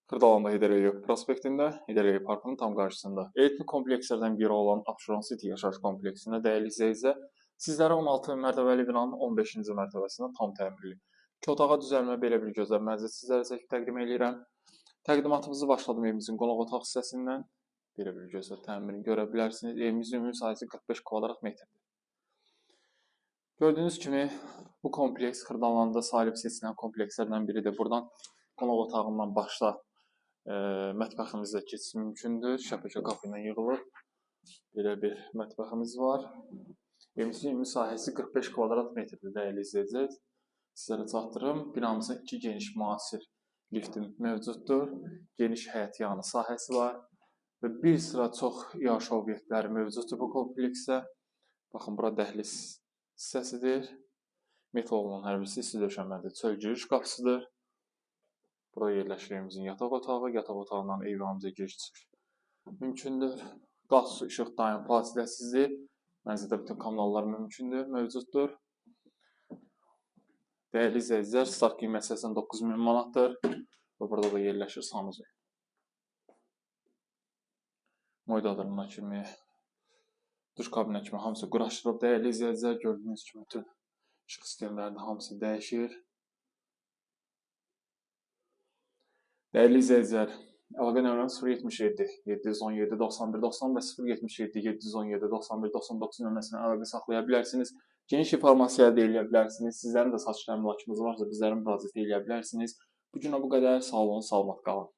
Kırdalanında Heydər prospektində, Heydər parkının tam qarşısında elitli komplekslərdən biri olan Abşeron City yaşayış kompleksində dəyərli izləyicilər, sizlərə 16 mərtəbəli binanın 15-ci mərtəbəsində tam təmirli 2 otağa düzəlmə belə bir gözəl mənzil sizlərə çəkib təqdim edirəm. Təqdimatımızı başladım evimizin qonaq otaq hissəsindən. Belə bir gözəl təmirini görə bilərsiniz. Evimizin ümumi sahəsi 45 kvadrat metrdir. Gördüyünüz kimi bu kompleks Kırdalanında salib seçilən komplekslərdən biridir. Buradan qonaq otağından başla mətbəximizə keçiş mümkündür. Şəbəkə qapı ilə yığılır. Belə bir mətbəximiz var. Evimizin ümumi sahəsi 45 kvadrat metrdir dəyərli izləyicilər. Sizlərə çatdırım. Binamızın 2 geniş müasir lifti mövcuddur. Geniş həyətyanı sahəsi var və bir sıra çox yaşayış obyektləri mövcuddur bu kompleksdə. Baxın, bura dəhliz hissəsidir. Metal olan hər birisi isti döşənmədir. Çöl giriş qapısıdır. Burada yerləşir evimizin yataq otağı. Yataq otağından eyvanımıza giriş çıxış mümkündür. Qaz, su, işıq daim fasiləsizdir. Mənzildə bütün kanallar mövcuddur. Dəyərli izləyicilər, start qiyməti 89.000 manatdır və burada da yerləşir sanuzi. Moydadırına kimi, duş kabinə kimi hamısı quraşdırılıb. Dəyərli izləyicilər, gördüyünüz kimi bütün işıq sistemlərində hamısı dəyişir. Dəyərli izləyicilər, əlaqə nömrəm 077 717 91 90 və 077 717 91 99 nömrəsinə əlaqə saxlaya bilərsiniz. Geniş informasiya əldə edə bilərsiniz. Sizlərin də satış təminatınız varsa bizlərə müraciət edə bilərsiniz. Bu günə bu qədər. Sağ olun, salamat qalın.